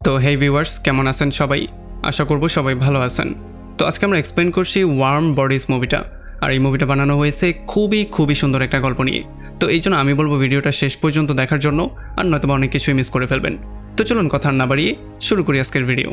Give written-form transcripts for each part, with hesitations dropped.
তো হেই ভিউয়ার্স, কেমন আছেন সবাই? আশা করব সবাই ভালো আছেন। তো আজকে আমরা এক্সপ্লেন করছি ওয়ার্ম বডিজ মুভিটা। আর এই মুভিটা বানানো হয়েছে খুবই সুন্দর একটা গল্প নিয়ে। তো এই জন্য আমি বলবো ভিডিওটা শেষ পর্যন্ত দেখার জন্য, আর নয়তো অনেক কিছুই মিস করে ফেলবেন। তো চলুন কথা না বাড়িয়ে শুরু করি আজকের ভিডিও।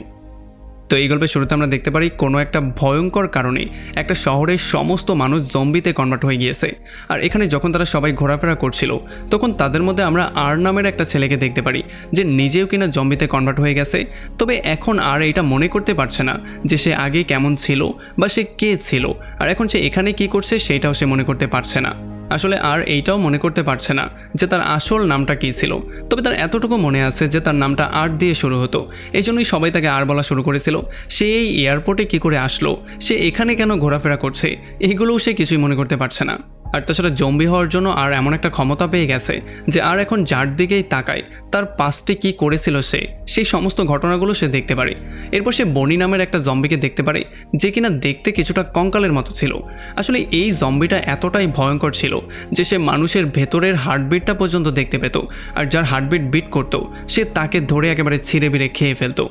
তো এই গল্পের শুরুতে আমরা দেখতে পারি কোনো একটা ভয়ঙ্কর কারণে একটা শহরের সমস্ত মানুষ জম্বিতে কনভার্ট হয়ে গিয়েছে। আর এখানে যখন তারা সবাই ঘোরাফেরা করছিল তখন তাদের মধ্যে আমরা আর নামের একটা ছেলেকে দেখতে পারি যে নিজেও কিনা জম্বিতে কনভার্ট হয়ে গেছে। তবে এখন আর এটা মনে করতে পারছে না যে সে আগে কেমন ছিল বা সে কে ছিল, আর এখন সে এখানে কি করছে সেটাও সে মনে করতে পারছে না। আসলে আর এইটাও মনে করতে পারছে না যে তার আসল নামটা কী ছিল। তবে তার এতটুকু মনে আছে যে তার নামটা আর দিয়ে শুরু হতো, এই জন্যই সবাই তাকে আর বলা শুরু করেছিল। সে এই এয়ারপোর্টে কী করে আসলো, সে এখানে কেন ঘোরাফেরা করছে, এইগুলোও সে কিছুই মনে করতে পারছে না। আর তাছাড়া জম্বি হওয়ার জন্য আর এমন একটা ক্ষমতা পেয়ে গেছে যে আর এখন যার দিকেই তাকায় তার পাস্টে কী করেছিল সে সেই সমস্ত ঘটনাগুলো সে দেখতে পারে। এরপর সে বনি নামের একটা জম্বিকে দেখতে পারে যে কিনা দেখতে কিছুটা কঙ্কালের মতো ছিল। আসলে এই জম্বিটা এতটাই ভয়ঙ্কর ছিল যে সে মানুষের ভেতরের হার্টবিটটা পর্যন্ত দেখতে পেত, আর যার হার্টবিট বিট করতো সে তাকে ধরে একেবারে ছিঁড়ে বিড়ে খেয়ে ফেলতো।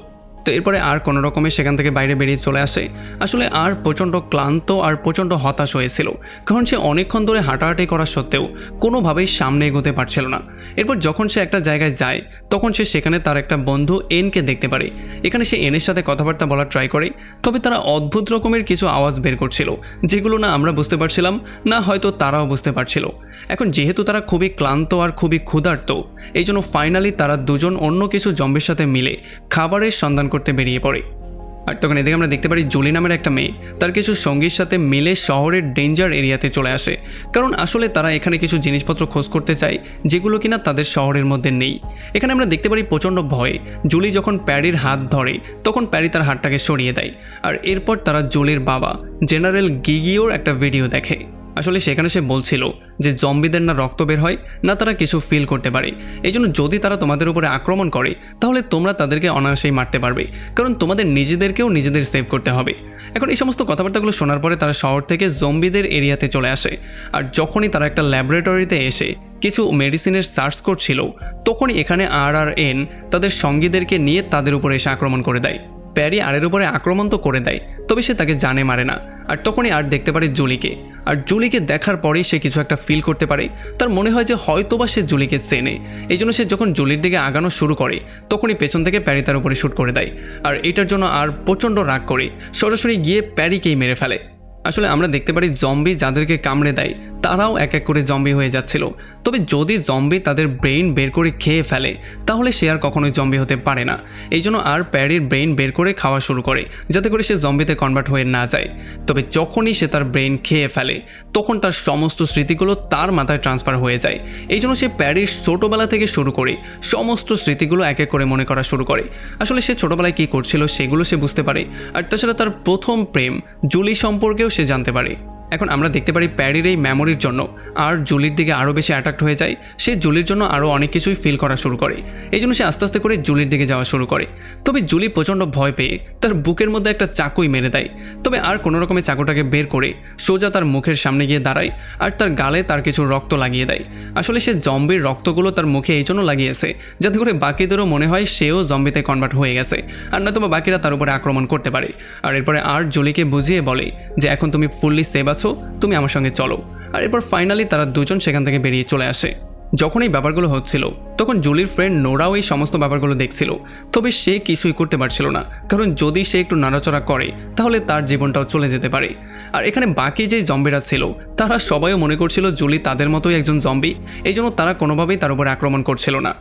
তো এরপরে আর কোনো রকমে সেখান থেকে বাইরে বেরিয়ে চলে আসে। আসলে আর প্রচণ্ড ক্লান্ত আর প্রচণ্ড হতাশ হয়েছিল, কারণ সে অনেকক্ষণ ধরে হাঁটাহাঁটি করা সত্ত্বেও কোনোভাবেই সামনে এগোতে পারছিল না। এরপর যখন সে একটা জায়গায় যায় তখন সে সেখানে তার একটা বন্ধু এনকে দেখতে পারে। এখানে সে এনের সাথে কথাবার্তা বলার ট্রাই করে, তবে তারা অদ্ভুত রকমের কিছু আওয়াজ বের করছিল যেগুলো না আমরা বুঝতে পারছিলাম না হয়তো তারাও বুঝতে পারছিল। এখন যেহেতু তারা খুবই ক্লান্ত আর খুবই ক্ষুধার্ত, এই জন্য ফাইনালি তারা দুজন অন্য কিছু জম্বির সাথে মিলে খাবারের সন্ধান করতে বেরিয়ে পড়ে। আর তখন এদিকে আমরা দেখতে পারি জুলি নামের একটা মেয়ে তার কিছু সঙ্গীর সাথে মিলে শহরের ডেঞ্জার এরিয়াতে চলে আসে, কারণ আসলে তারা এখানে কিছু জিনিসপত্র খোঁজ করতে চায় যেগুলো কিনা তাদের শহরের মধ্যে নেই। এখানে আমরা দেখতে পারি প্রচণ্ড ভয়ে জুলি যখন প্যারির হাত ধরে তখন প্যারি তার হাতটাকে সরিয়ে দেয়। আর এরপর তারা জুলির বাবা জেনারেল গিগিওর একটা ভিডিও দেখে। আসলে সেখানে সে বলছিল যে জম্বিদের না রক্ত বের হয় না তারা কিছু ফিল করতে পারে, এই জন্য যদি তারা তোমাদের উপরে আক্রমণ করে তাহলে তোমরা তাদেরকে অনায়াসেই মারতে পারবে, কারণ তোমাদের নিজেদেরকেও নিজেদের সেভ করতে হবে। এখন এই সমস্ত কথাবার্তাগুলো শোনার পরে তারা শহর থেকে জম্বিদের এরিয়াতে চলে আসে। আর যখনই তারা একটা ল্যাবরেটরিতে এসে কিছু মেডিসিনের সার্চ করছিল তখনই এখানে আর তাদের সঙ্গীদেরকে নিয়ে তাদের উপরে এসে আক্রমণ করে দেয়। প্যারি আরের উপরে আক্রমণ তো করে দেয়, তবে সে তাকে জানে মারে না। আর তখনই আর দেখতে পারে জুলিকে, আর জুলিকে দেখার পরেই সে কিছু একটা ফিল করতে পারে। তার মনে হয় যে হয়তোবা সে জুলিকে চেনে, এই জন্য সে যখন জুলির দিকে আগানো শুরু করে তখনই পেছন থেকে প্যারি তার উপরে শ্যুট করে দেয়। আর এটার জন্য আর প্রচণ্ড রাগ করে সরাসরি গিয়ে প্যারিকেই মেরে ফেলে। আসলে আমরা দেখতে পারি জম্বি যাদেরকে কামড়ে দেয় তারাও এক এক করে জম্বি হয়ে যাচ্ছিল। তবে যদি জম্বি তাদের ব্রেইন বের করে খেয়ে ফেলে তাহলে সে আর কখনোই জম্বি হতে পারে না, এই জন্য আর প্যারির ব্রেইন বের করে খাওয়া শুরু করে যাতে করে সে জম্বিতে কনভার্ট হয়ে না যায়। তবে যখনই সে তার ব্রেইন খেয়ে ফেলে তখন তার সমস্ত স্মৃতিগুলো তার মাথায় ট্রান্সফার হয়ে যায়। এই জন্য সে প্যারির ছোটোবেলা থেকে শুরু করে সমস্ত স্মৃতিগুলো এক এক করে মনে করা শুরু করে। আসলে সে ছোটোবেলায় কী করছিল সেগুলো সে বুঝতে পারে, আর তাছাড়া তার প্রথম প্রেম জুলি সম্পর্কেও সে জানতে পারে। এখন আমরা দেখতে পারি প্যারির এই মেমোরির জন্য আর জুলির দিকে আরও বেশি অ্যাট্রাক্ট হয়ে যায়। সে জুলির জন্য আরও অনেক কিছুই ফিল করা শুরু করে, এই জন্য সে আস্তে আস্তে করে জুলির দিকে যাওয়া শুরু করে। তবে জুলি প্রচণ্ড ভয় পেয়ে তার বুকের মধ্যে একটা চাকুই মেরে দেয়। তবে আর কোনো রকমের চাকুটাকে বের করে সোজা তার মুখের সামনে গিয়ে দাঁড়ায় আর তার গালে তার কিছু রক্ত লাগিয়ে দেয়। আসলে সে জম্বির রক্তগুলো তার মুখে এই জন্য লাগিয়েছে যাতে করে বাকিদেরও মনে হয় সেও জম্বিতে কনভার্ট হয়ে গেছে, আর নয়তো বাকিরা তার উপরে আক্রমণ করতে পারে। আর এরপরে আর জুলিকে বুঝিয়ে বলে যে এখন তুমি ফুললি সেভ আছো, তুমি আমার সঙ্গে চলো। আর এরপর ফাইনালি তারা দুজন সেখান থেকে বেরিয়ে চলে আসে। যখন এই ব্যাপারগুলো হচ্ছিল তখন জুলির ফ্রেন্ড নোরাও এই সমস্ত ব্যাপারগুলো দেখছিল, তবে সে কিছুই করতে পারছিল না, কারণ যদি সে একটু নাড়াচড়া করে তাহলে তার জীবনটাও চলে যেতে পারে। আর এখানে বাকি যে জম্বিরা ছিল তারা সবাইও মনে করছিল জুলি তাদের মতোই একজন জম্বি, এই জন্য তারা কোনোভাবেই তার উপর আক্রমণ করছিল না।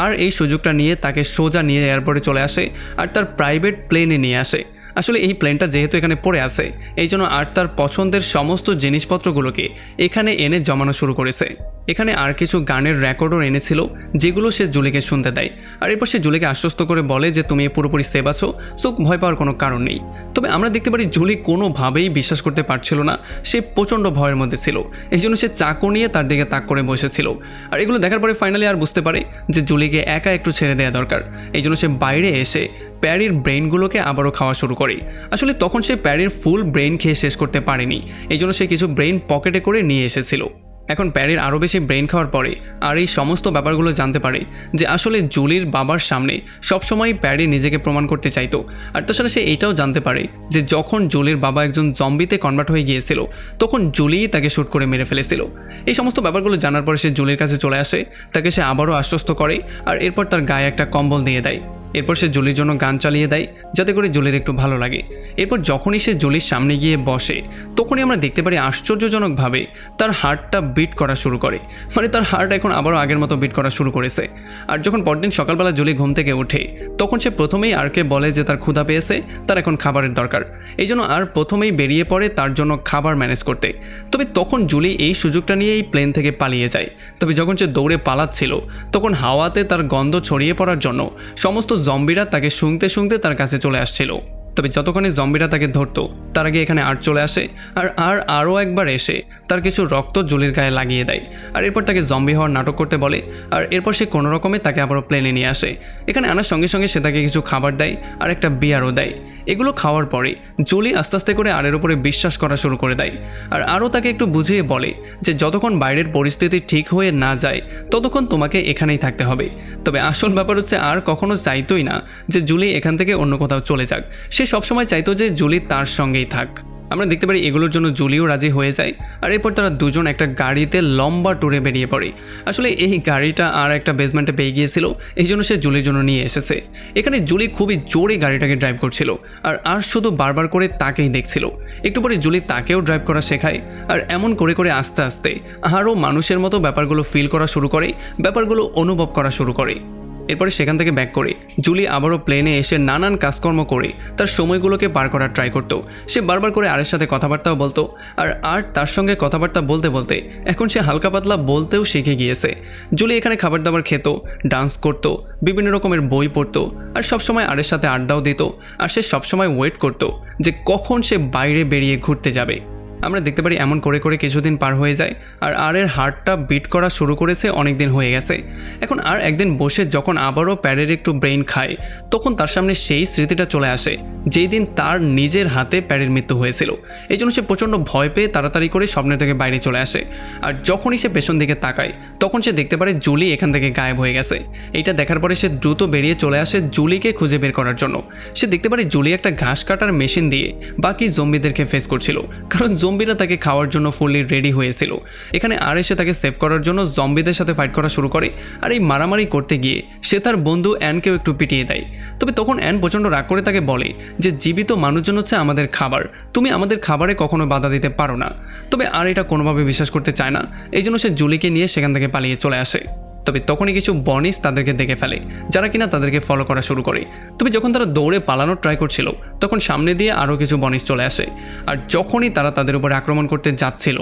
আর এই সুযোগটা নিয়ে তাকে সোজা নিয়ে এয়ারপোর্টে চলে আসে আর তার প্রাইভেট প্লেনে নিয়ে আসে। আসলে এই প্লেনটা যেহেতু এখানে পড়ে আছে এই জন্য আর তার পছন্দের সমস্ত জিনিসপত্রগুলোকে এখানে এনে জমানো শুরু করেছে। এখানে আর কিছু গানের রেকর্ডও এনেছিল যেগুলো সে জুলিকে শুনতে দেয়। আর এরপর সে জুলিকে আশ্বস্ত করে বলে যে তুমি পুরোপুরি সেভ আছো, সো ভয় পাওয়ার কোনো কারণ নেই। তবে আমরা দেখতে পারি জুলি কোনোভাবেই বিশ্বাস করতে পারছিল না, সে প্রচণ্ড ভয়ের মধ্যে ছিল, এই জন্য সে চাকু নিয়ে তার দিকে তাক করে বসেছিল। আর এগুলো দেখার পরে ফাইনালি আর বুঝতে পারে যে জুলিকে একা একটু ছেড়ে দেওয়া দরকার, এই জন্য সে বাইরে এসে প্যারির ব্রেইনগুলোকে আবারও খাওয়া শুরু করে। আসলে তখন সে প্যারির ফুল ব্রেইন খেয়ে শেষ করতে পারেনি, এই জন্য সে কিছু ব্রেইন পকেটে করে নিয়ে এসেছিল। এখন প্যারির আরও বেশি ব্রেন খাওয়ার পরে আর এই সমস্ত ব্যাপারগুলো জানতে পারে যে আসলে জুলির বাবার সামনে সবসময় প্যারি নিজেকে প্রমাণ করতে চাইতো। আর তাছাড়া সে এইটাও জানতে পারে যে যখন জুলির বাবা একজন জম্বিতে কনভার্ট হয়ে গিয়েছিল তখন জুলি তাকে শ্যুট করে মেরে ফেলেছিল। এই সমস্ত ব্যাপারগুলো জানার পরে সে জুলির কাছে চলে আসে, তাকে সে আবারও আশ্বস্ত করে আর এরপর তার গায়ে একটা কম্বল দিয়ে দেয়। এরপর সে জুলির জন্য গান চালিয়ে দেয় যাতে করে জুলির একটু ভালো লাগে। এরপর যখনই সে জুলির সামনে গিয়ে বসে তখনই আমরা দেখতে পারি আশ্চর্যজনকভাবে তার হার্টটা বিট করা শুরু করে, মানে তার হার্ট এখন আবারও আগের মতো বিট করা শুরু করেছে। আর যখন পরদিন সকালবেলা জুলি ঘুম থেকে ওঠে তখন সে প্রথমেই আরকে বলে যে তার ক্ষুধা পেয়েছে, তার এখন খাবারের দরকার। এই জন্য আর প্রথমেই বেরিয়ে পড়ে তার জন্য খাবার ম্যানেজ করতে। তবে তখন জুলি এই সুযোগটা নিয়ে এই প্লেন থেকে পালিয়ে যায়। তবে যখন সে দৌড়ে পালাচ্ছিল তখন হাওয়াতে তার গন্ধ ছড়িয়ে পড়ার জন্য সমস্ত জম্বিরা তাকে শুঁকতে শুঁকতে তার কাছে চলে আসছিল। তবে যতক্ষণে জম্বিরা তাকে ধরতো তার আগে এখানে আর্ট চলে আসে আর আরও একবার এসে তার কিছু রক্ত জুলির গায়ে লাগিয়ে দেয়। আর এরপর তাকে জম্বি হওয়ার নাটক করতে বলে আর এরপর সে কোনো রকমে তাকে আবারও প্লেনে নিয়ে আসে। এখানে আনার সঙ্গে সঙ্গে সে তাকে কিছু খাবার দেয় আর একটা বিয়ারও দেয়। এগুলো খাওয়ার পরে জুলি আস্তে আস্তে করে আরের উপরে বিশ্বাস করা শুরু করে দেয় আর আরও তাকে একটু বুঝিয়ে বলে যে যতক্ষণ বাইরের পরিস্থিতি ঠিক হয়ে না যায় ততক্ষণ তোমাকে এখানেই থাকতে হবে। তবে আসল ব্যাপার হচ্ছে আর কখনো চাইতোই না যে জুলি এখান থেকে অন্য কোথাও চলে যাক, সে সবসময় চাইতো যে জুলি তার সঙ্গেই থাক। আমরা দেখতে পারি এগুলোর জন্য জুলিও রাজি হয়ে যায় আর এরপর তারা দুজন একটা গাড়িতে লম্বা ট্যুরে বেরিয়ে পড়ে। আসলে এই গাড়িটা আর একটা বেসমেন্টে পেয়ে গিয়েছিল, এই জন্য সে জুলির জন্য নিয়ে এসেছে। এখানে জুলি খুবই জোরে গাড়িটাকে ড্রাইভ করছিল আর শুধু বারবার করে তাকেই দেখছিল। একটু পরে জুলি তাকেও ড্রাইভ করা শেখায় আর এমন করে করে আস্তে আস্তে আরও মানুষের মতো ব্যাপারগুলো ফিল করা শুরু করে, ব্যাপারগুলো অনুভব করা শুরু করে। এরপরে সেখান থেকে ব্যাক করে জুলি আবারও প্লেনে এসে নানান কাজকর্ম করে তার সময়গুলোকে পার করার ট্রাই করতো। সে বারবার করে আরের সাথে কথাবার্তাও বলতো আর তার সঙ্গে কথাবার্তা বলতে বলতে এখন সে হালকা পাতলা বলতেও শিখে গিয়েছে। জুলি এখানে খাবার দাবার খেত, ডান্স করতো, বিভিন্ন রকমের বই পড়তো আর সবসময় আরের সাথে আড্ডাও দিত। আর সে সবসময় ওয়েট করতো যে কখন সে বাইরে বেরিয়ে ঘুরতে যাবে। আমরা দেখতে পারি এমন করে করে কিছুদিন পার হয়ে যায় আর আরের হার্টটা বিট করা শুরু করেছে অনেক দিন হয়ে গেছে। এখন আর একদিন বসে যখন আবারও প্যারের একটু ব্রেন খায় তখন তার সামনে সেই স্মৃতিটা চলে আসে যেই দিন তার নিজের হাতে প্যারের মৃত্যু হয়েছিল। এই জন্য সে প্রচণ্ড ভয় পেয়ে তাড়াতাড়ি করে স্বপ্নের থেকে বাইরে চলে আসে। আর যখনই সে পেছন দিকে তাকায় তখন সে দেখতে পারে জুলি এখান থেকে গায়েব হয়ে গেছে। এইটা দেখার পরে সে দ্রুত বেরিয়ে চলে আসে জুলিকে খুঁজে বের করার জন্য। সে দেখতে পারে জুলি একটা ঘাস কাটার মেশিন দিয়ে বাকি জম্বিদেরকে ফেস করছিল, কারণ জম্বিরা তাকে খাওয়ার জন্য ফুললি রেডি হয়েছিল। এখানে আর এসে তাকে সেভ করার জন্য জম্বিদের সাথে ফাইট করা শুরু করে আর এই মারামারি করতে গিয়ে সে তার বন্ধু অ্যানকেও একটু পিটিয়ে দেয়। তবে তখন অ্যান প্রচণ্ড রাগ করে তাকে বলে যে জীবিত মানুষজন হচ্ছে আমাদের খাবার, তুমি আমাদের খাবারে কখনো বাধা দিতে পারো না। তবে আর এটা কোনোভাবে বিশ্বাস করতে চায় না, এই জন্য সে জুলিকে নিয়ে সেখান থেকে পালিয়ে চলে আসে। তবে তখনই কিছু বনিস তাদেরকে দেখে ফেলে যারা কিনা তাদেরকে ফলো করা শুরু করে। তবে যখন তারা দৌড়ে পালানোর ট্রাই করছিল তখন সামনে দিয়ে আরও কিছু বনিস চলে আসে আর যখনই তারা তাদের উপরে আক্রমণ করতে যাচ্ছিল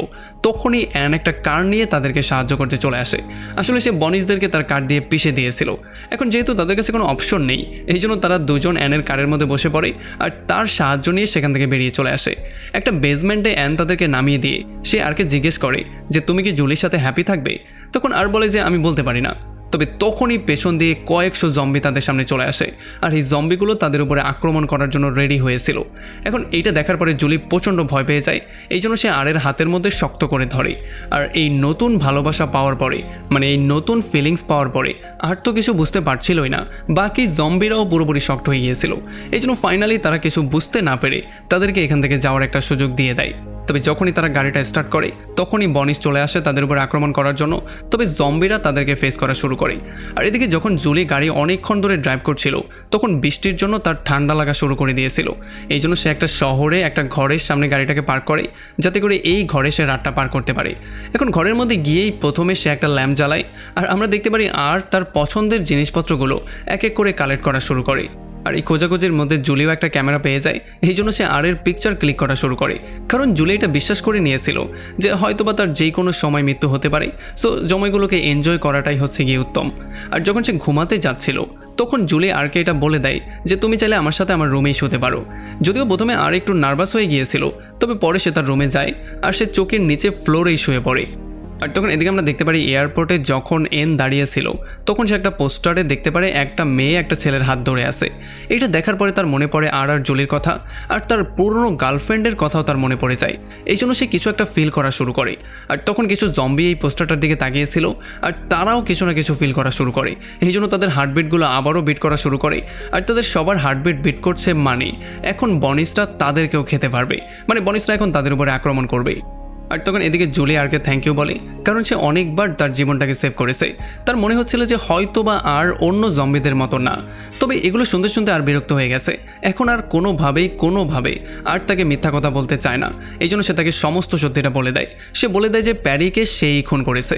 তখনই অ্যান একটা কার নিয়ে তাদেরকে সাহায্য করতে চলে আসে। আসলে সে বনিসদেরকে তার কার দিয়ে পিষে দিয়েছিল। এখন যেহেতু তাদের কাছে কোনো অপশন নেই এই জন্য তারা দুজন অ্যানের কারের মধ্যে বসে পড়ে আর তার সাহায্য নিয়ে সেখান থেকে বেরিয়ে চলে আসে। একটা বেসমেন্টে অ্যান তাদেরকে নামিয়ে দিয়ে সে আরকে জিজ্ঞেস করে যে তুমি কি জুলির সাথে হ্যাপি থাকবে? তখন আর বলে যে আমি বলতে পারি না। তবে তখনই পেছন দিয়ে কয়েকশো জম্বি তাদের সামনে চলে আসে আর এই জম্বিগুলো তাদের উপরে আক্রমণ করার জন্য রেডি হয়েছিল। এখন এইটা দেখার পরে জুলি প্রচণ্ড ভয় পেয়ে যায়, এই জন্য সে আরের হাতের মধ্যে শক্ত করে ধরে। আর এই নতুন ভালোবাসা পাওয়ার পরে, মানে এই নতুন ফিলিংস পাওয়ার পরে আর তো কিছু বুঝতে পারছিলই না, বাকি জম্বিরাও পুরোপুরি শক্ত হয়ে গিয়েছিল। এই জন্য ফাইনালি তারা কিছু বুঝতে না পেরে তাদেরকে এখান থেকে যাওয়ার একটা সুযোগ দিয়ে দেয়। তবে যখনই তারা গাড়িটা স্টার্ট করে তখনই বনিস চলে আসে তাদের উপর আক্রমণ করার জন্য। তবে জম্বিরা তাদেরকে ফেস করা শুরু করে। আর এদিকে যখন জুলি গাড়ি অনেকক্ষণ ধরে ড্রাইভ করছিল তখন বৃষ্টির জন্য তার ঠান্ডা লাগা শুরু করে দিয়েছিল। এই জন্য সে একটা শহরে একটা ঘরের সামনে গাড়িটাকে পার্ক করে যাতে করে এই ঘরে সে রাতটা পার করতে পারে। এখন ঘরের মধ্যে গিয়েই প্রথমে সে একটা ল্যাম্প জ্বালায় আর আমরা দেখতে পারি আর তার পছন্দের জিনিসপত্রগুলো এক এক করে কালেক্ট করা শুরু করে। আর এই খোঁজাখুঁজির মধ্যে জুলিও একটা ক্যামেরা পেয়ে যায়, এই জন্য সে আরের পিকচার ক্লিক করা শুরু করে। কারণ জুলি এটা বিশ্বাস করে নিয়েছিল যে হয়তোবা তার যে কোনো সময় মৃত্যু হতে পারে, সো সময়গুলোকে এনজয় করাটাই হচ্ছে গিয়ে উত্তম। আর যখন সে ঘুমাতে যাচ্ছিল তখন জুলি আরকে এটা বলে দেয় যে তুমি চাইলে আমার সাথে আমার রুমেই শুতে পারো। যদিও প্রথমে আর একটু নার্ভাস হয়ে গিয়েছিল, তবে পরে সে তার রুমে যায় আর সে চোখের নিচে ফ্লোরেই শুয়ে পড়ে। আর তখন এদিকে আমরা দেখতে পারি এয়ারপোর্টে যখন এন দাঁড়িয়েছিল তখন সে একটা পোস্টারে দেখতে পারে একটা মেয়ে একটা ছেলের হাত ধরে আছে। এটা দেখার পরে তার মনে পড়ে আর জুলির কথা, আর তার পুরনো গার্লফ্রেন্ডের কথাও তার মনে পড়ে যায়। এই জন্য সে কিছু একটা ফিল করা শুরু করে। আর তখন কিছু জম্বি এই পোস্টারটার দিকে তাকিয়েছিল আর তারাও কিছু না কিছু ফিল করা শুরু করে। এই জন্য তাদের হার্টবিটগুলো আবারও বিট করা শুরু করে। আর তাদের সবার হার্টবিট বিট করছে, মানে এখন বনিসটা তাদেরকেও খেতে পারবে, মানে বনিসটা এখন তাদের উপরে আক্রমণ করবে। আর তখন এদিকে জুলি আরকে থ্যাংক ইউ বলে, কারণ সে অনেকবার তার জীবনটাকে সেভ করেছে। তার মনে হচ্ছিল যে হয়তো বা আর অন্য জম্বিদের মতো না। তবে এগুলো শুনতে শুনতে আর বিরক্ত হয়ে গেছে। এখন আর কোনোভাবে আর তাকে মিথ্যা কথা বলতে চায় না। এই জন্য সে তাকে সমস্ত সত্যিটা বলে দেয়। সে বলে দেয় যে প্যারিকে সেই খুন করেছে।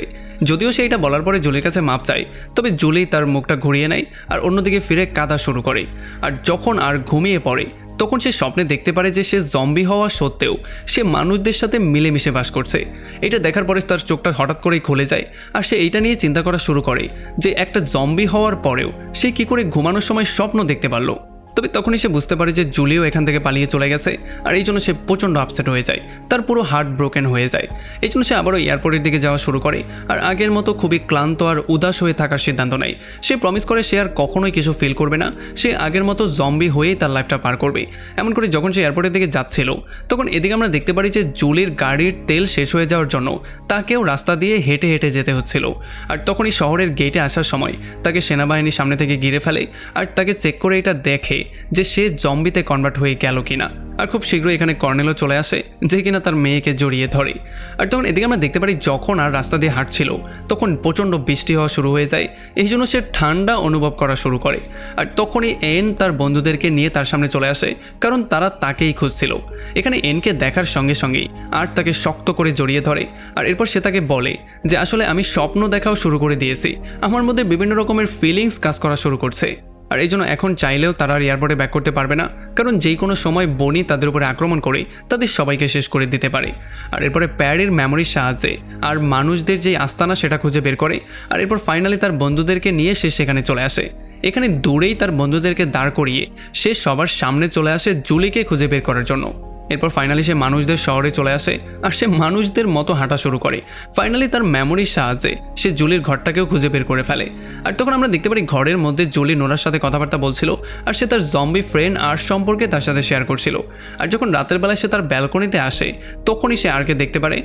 যদিও সে এটা বলার পরে জুলির কাছে মাপ চায়, তবে জুলি তার মুখটা ঘুরিয়ে নেয় আর অন্যদিকে ফিরে কাঁদা শুরু করে। আর যখন আর ঘুমিয়ে পড়ে তখন সে স্বপ্নে দেখতে পারে যে সে জম্বি হওয়া সত্ত্বেও সে মানুষদের সাথে মিলেমিশে বাস করছে। এটা দেখার পরে তার চোখটা হঠাৎ করেই খুলে যায় আর সে এইটা নিয়ে চিন্তা করা শুরু করে যে একটা জম্বি হওয়ার পরেও সে কি করে ঘুমানোর সময় স্বপ্ন দেখতে পারলো। তবে তখনই সে বুঝতে পারে যে জুলিও এখান থেকে পালিয়ে চলে গেছে। আর এই জন্য সে প্রচণ্ড আপসেট হয়ে যায়, তার পুরো হার্ট ব্রোকেন হয়ে যায়। এই জন্য সে আবারও এয়ারপোর্টের দিকে যাওয়া শুরু করে আর আগের মতো খুবই ক্লান্ত আর উদাস হয়ে থাকার সিদ্ধান্ত নেয়। সে প্রমিস করে সে আর কখনোই কিছু ফিল করবে না, সে আগের মতো জম্বি হয়েই তার লাইফটা পার করবে। এমন করে যখন সে এয়ারপোর্টের দিকে যাচ্ছিল তখন এদিকে আমরা দেখতে পারি যে জুলির গাড়ির তেল শেষ হয়ে যাওয়ার জন্য তাকেও রাস্তা দিয়ে হেঁটে হেঁটে যেতে হচ্ছিল। আর তখনই শহরের গেটে আসার সময় তাকে সেনাবাহিনী সামনে থেকে ঘিরে ফেলে আর তাকে চেক করে এটা দেখে যে সে জম্বিতে কনভার্ট হয়ে গেল কিনা। আর খুব শীঘ্রই এখানে কর্নেলও চলে আসে, যে কিনা তার মেয়েকে জড়িয়ে ধরে। আর তখন এদিকে আমরা দেখতে পারি যখন আর রাস্তা দিয়ে হাঁটছিল তখন প্রচণ্ড বৃষ্টি হওয়া শুরু হয়ে যায়। এই জন্য সে ঠান্ডা অনুভব করা শুরু করে। আর তখনই এন তার বন্ধুদেরকে নিয়ে তার সামনে চলে আসে, কারণ তারা তাকেই খুঁজছিল। এখানে এনকে দেখার সঙ্গে সঙ্গেই আর তাকে শক্ত করে জড়িয়ে ধরে। আর এরপর সে তাকে বলে যে আসলে আমি স্বপ্ন দেখাও শুরু করে দিয়েছি, আমার মধ্যে বিভিন্ন রকমের ফিলিংস কাজ করা শুরু করছে। আর এই জন্য এখন চাইলেও তারা আর এয়ারপোর্টে ব্যাক করতে পারবে না, কারণ যেই কোনো সময় বনি তাদের উপরে আক্রমণ করে তাদের সবাইকে শেষ করে দিতে পারে। আর এরপরে প্যারির মেমোরির সাহায্যে আর মানুষদের যেই আস্তানা সেটা খুঁজে বের করে। আর এরপর ফাইনালি তার বন্ধুদেরকে নিয়ে সে সেখানে চলে আসে। এখানে দূরেই তার বন্ধুদেরকে দাঁড় করিয়ে সে সবার সামনে চলে আসে জুলিকে খুঁজে বের করার জন্য। এরপর ফাইনালি সে মানুষদের শহরে চলে আসে আর সে মানুষদের মতো হাঁটা শুরু করে। ফাইনালি তার মেমোরির সাহায্যে সে জুলির ঘরটাকেও খুঁজে বের করে ফেলে। আর তখন আমরা দেখতে পারি ঘরের মধ্যে জুলি নোরার সাথে কথাবার্তা বলছিল আর সে তার জম্বি ফ্রেন্ড আর সম্পর্কে তার সাথে শেয়ার করছিল। আর যখন রাতের বেলায় সে তার ব্যালকনিতে আসে তখনই সে আরকে দেখতে পারে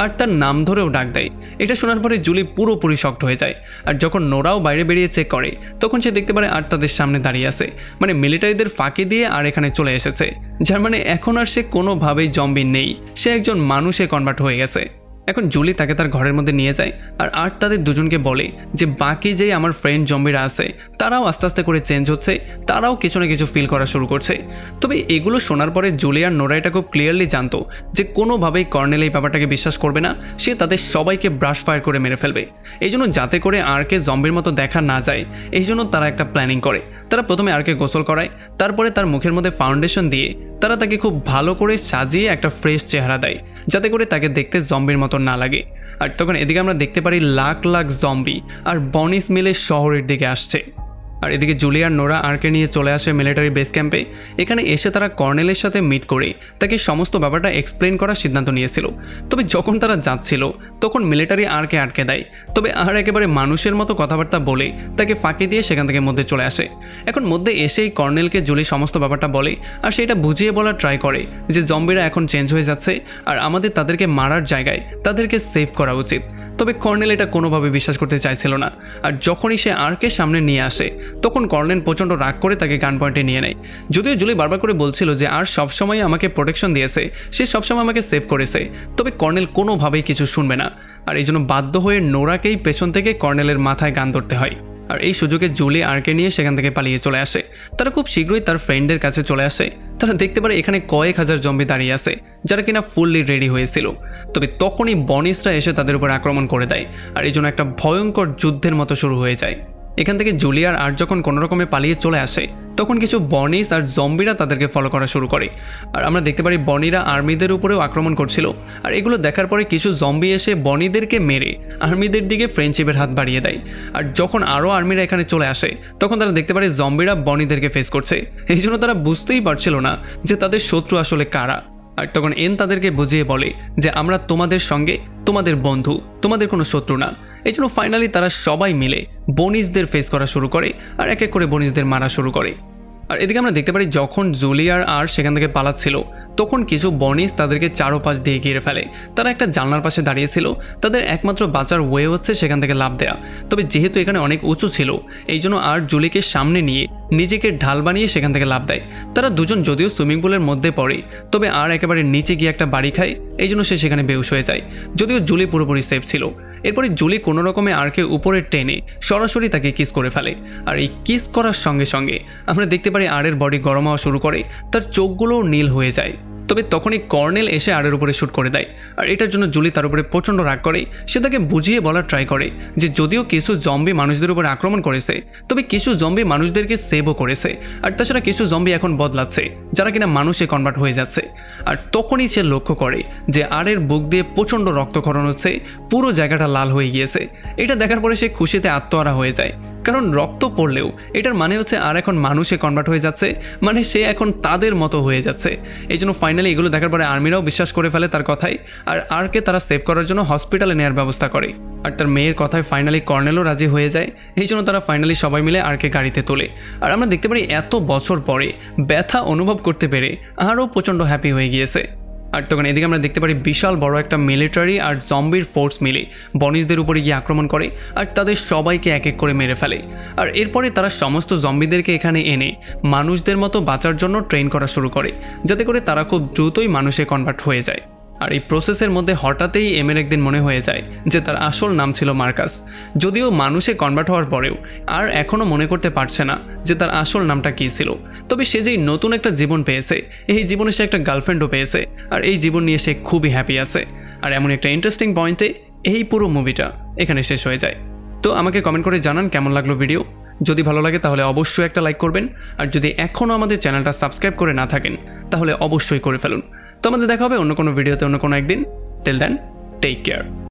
আর তার নাম ধরেও ডাক দেয়। এটা শোনার পরে জুলি পুরোপুরি শক্ট হয়ে যায়। আর যখন নোরাও বাইরে বেরিয়ে চেক করে তখন সে দেখতে পারে আর তাদের সামনে দাঁড়িয়ে আছে, মানে মিলিটারিদের ফাঁকি দিয়ে আর এখানে চলে এসেছে, যার মানে এখন আর সে কোনোভাবেই জম্বি নেই, সে একজন মানুষে কনভার্ট হয়ে গেছে। এখন জুলি তাকে তার ঘরের মধ্যে নিয়ে যায় আর তাদের দুজনকে বলে যে বাকি যেই আমার ফ্রেন্ড জম্বিরা আছে তারাও আস্তে আস্তে করে চেঞ্জ হচ্ছে, তারাও কিছু না কিছু ফিল করা শুরু করছে। তবে এগুলো শোনার পরে জুলি আর নোরা এটা খুব ক্লিয়ারলি জানতো যে কোনোভাবেই কর্নেল এই ব্যাপারটাকে বিশ্বাস করবে না, সে তাদের সবাইকে ব্রাশ ফায়ার করে মেরে ফেলবে। এই জন্য যাতে করে আরকে জম্বির মতো দেখা না যায় এই জন্য তারা একটা প্ল্যানিং করে। তারা প্রথমে আরকে গোসল করায়, তারপরে তার মুখের মধ্যে ফাউন্ডেশন দিয়ে তারা তাকে খুব ভালো করে সাজিয়ে একটা ফ্রেশ চেহারা দেয়, যাতে করে তাকে দেখতে জম্বির মতো না লাগে। আর তখন এদিকে আমরা দেখতে পারি লাখ লাখ জম্বি আর বনিস মিলে শহরের দিকে আসছে। আর এদিকে জুলি আর নোরা আরকে নিয়ে চলে আসে মিলিটারি বেস ক্যাম্পে। এখানে এসে তারা কর্নেলের সাথে মিট করে তাকে সমস্ত ব্যাপারটা এক্সপ্লেন করার সিদ্ধান্ত নিয়েছিল। তবে যখন তারা যাচ্ছিল তখন মিলিটারি আরকে আটকে দেয়। তবে আর একেবারে মানুষের মতো কথাবার্তা বলে তাকে ফাঁকি দিয়ে সেখান থেকে মধ্যে চলে আসে। এখন মধ্যে এসেই কর্নেলকে জুলি সমস্ত ব্যাপারটা বলে আর সেটা বুঝিয়ে বলার ট্রাই করে যে জম্বিরা এখন চেঞ্জ হয়ে যাচ্ছে আর আমাদের তাদেরকে মারার জায়গায় তাদেরকে সেভ করা উচিত। তবে কর্নেল এটা কোনোভাবে বিশ্বাস করতে চাইছিল না। আর যখনই সে আরকে সামনে নিয়ে আসে তখন কর্নেল প্রচণ্ড রাগ করে তাকে গান পয়েন্টে নিয়ে নেয়। যদিও জুলি বারবার করে বলছিল যে আর সবসময় আমাকে প্রোটেকশন দিয়েছে, সে সবসময় আমাকে সেভ করেছে, তবে কর্নেল কোনোভাবেই কিছু শুনবে না। আর এই জন্য বাধ্য হয়ে নোরাকেই পেছন থেকে কর্নেলের মাথায় গান ধরতে হয়। আর এই সুযোগে জুলি আরকে নিয়ে সেখান থেকে পালিয়ে চলে আসে। তারা খুব শীঘ্রই তার ফ্রেন্ডদের কাছে চলে আসে। তারা দেখতে পারে এখানে কয়েক হাজার জম্বি দাঁড়িয়ে আছে যারা কিনা ফুললি রেডি হয়েছিল। তবে তখনই বনিসরা এসে তাদের উপর আক্রমণ করে দেয় আর এই জন্য একটা ভয়ঙ্কর যুদ্ধের মতো শুরু হয়ে যায়। এখান থেকে জুলি আর যখন কোনো রকমে পালিয়ে চলে আসে তখন কিছু বনিস আর জম্বিরা তাদেরকে ফলো করা শুরু করে। আর আমরা দেখতে পারি বনিরা আর্মিদের উপরেও আক্রমণ করছিল। আর এগুলো দেখার পরে কিছু জম্বি এসে বনিদেরকে মেরে আর্মিদের দিকে ফ্রেন্ডশিপের হাত বাড়িয়ে দেয়। আর যখন আরও আর্মিরা এখানে চলে আসে তখন তারা দেখতে পারে জম্বিরা বনিদেরকে ফেস করছে। এই জন্য তারা বুঝতেই পারছিল না যে তাদের শত্রু আসলে কারা। আর তখন এন তাদেরকে বুঝিয়ে বলে যে আমরা তোমাদের সঙ্গে তোমাদের বন্ধু, তোমাদের কোনো শত্রু না। এই জন্য ফাইনালি তারা সবাই মিলে বনিজদের ফেস করা শুরু করে আর এক এক করে বনিজদের মারা শুরু করে। আর এদিকে আমরা দেখতে পারি যখন জুলি আর সেখান থেকে পালাচ্ছিল তখন কিছু বনিজ তাদেরকে চারোপাশ দিয়ে ঘিরে ফেলে। তারা একটা জানলার পাশে দাঁড়িয়েছিল, তাদের একমাত্র বাঁচার ওয়ে হচ্ছে সেখান থেকে লাফ দেয়া। তবে যেহেতু এখানে অনেক উঁচু ছিল এই জন্য আর জুলিকে সামনে নিয়ে নিজেকে ঢাল বানিয়ে সেখান থেকে লাফ দেয়। তারা দুজন যদিও সুইমিং পুলের মধ্যে পড়ে, তবে আর একেবারে নিচে গিয়ে একটা বাড়ি খায়, এই জন্য সে সেখানে বেহুশ হয়ে যায়। যদিও জুলি পুরোপুরি সেফ ছিল। এরপরে জুলি কোনো রকমে আরকে উপরে টেনে সরাসরি তাকে কিস করে ফেলে। আর এই কিস করার সঙ্গে সঙ্গে আমরা দেখতে পারি আরের বডি গরম হওয়া শুরু করে, তার চোখগুলোও নীল হয়ে যায়। তবে তখনই কর্নেল এসে আরের উপরে শ্যুট করে দেয়। আর এটার জন্য জুলি তার উপরে প্রচণ্ড রাগ করে। সে তাকে বুঝিয়ে বলার ট্রাই করে যে যদিও কিছু জম্বি মানুষদের উপরে আক্রমণ করেছে, তবে কিছু জম্বি মানুষদেরকে সেভও করেছে। আর তাছাড়া কিছু জম্বি এখন বদলাচ্ছে যারা কিনা মানুষে কনভার্ট হয়ে যাচ্ছে। আর তখনই সে লক্ষ্য করে যে আরের বুক দিয়ে প্রচণ্ড রক্তক্ষরণ হচ্ছে, পুরো জায়গাটা লাল হয়ে গিয়েছে। এটা দেখার পরে সে খুশিতে আত্মহারা হয়ে যায়, কারণ রক্ত পড়লেও এটার মানে হচ্ছে আর এখন মানুষে কনভার্ট হয়ে যাচ্ছে, মানে সে এখন তাদের মতো হয়ে যাচ্ছে। এই জন্য ফাইনালি এগুলো দেখার পরে আর্মিরাও বিশ্বাস করে ফেলে তার কথাই, আর আরকে তারা সেভ করার জন্য হসপিটালে নেওয়ার ব্যবস্থা করে। আর তার মেয়ের কথায় ফাইনালি কর্নেলও রাজি হয়ে যায়। এই জন্য তারা ফাইনালি সবাই মিলে আরকে গাড়িতে তোলে। আর আমরা দেখতে পারি এত বছর পরে ব্যথা অনুভব করতে পেরে আরও প্রচণ্ড হ্যাপি হয়ে গিয়েছে। আর তখন এদিকে আমরা দেখতে পারি বিশাল বড় একটা মিলিটারি আর জম্বির ফোর্স মিলে বনিজদের উপরে গিয়ে আক্রমণ করে আর তাদের সবাইকে এক এক করে মেরে ফেলে। আর এরপরে তারা সমস্ত জম্বিদেরকে এখানে এনে মানুষদের মতো বাঁচার জন্য ট্রেন করা শুরু করে, যাতে করে তারা খুব দ্রুতই মানুষে কনভার্ট হয়ে যায়। আর এই প্রসেসের মধ্যে হঠাৎই এমের একদিন মনে হয়ে যায় যে তার আসল নাম ছিল মার্কাস। যদিও মানুষে কনভার্ট হওয়ার পরেও আর এখনও মনে করতে পারছে না যে তার আসল নামটা কী ছিল। তবে সে যেই নতুন একটা জীবন পেয়েছে, এই জীবনে সে একটা গার্লফ্রেন্ডও পেয়েছে, আর এই জীবন নিয়ে সে খুবই হ্যাপি আছে। আর এমন একটা ইন্টারেস্টিং পয়েন্টে এই পুরো মুভিটা এখানে শেষ হয়ে যায়। তো আমাকে কমেন্ট করে জানান কেমন লাগলো ভিডিও। যদি ভালো লাগে তাহলে অবশ্যই একটা লাইক করবেন, আর যদি এখনও আমাদের চ্যানেলটা সাবস্ক্রাইব করে না থাকেন তাহলে অবশ্যই করে ফেলুন। তো আমাদের দেখা হবে অন্য কোনো ভিডিওতে অন্য কোনো একদিন। Till then, take care.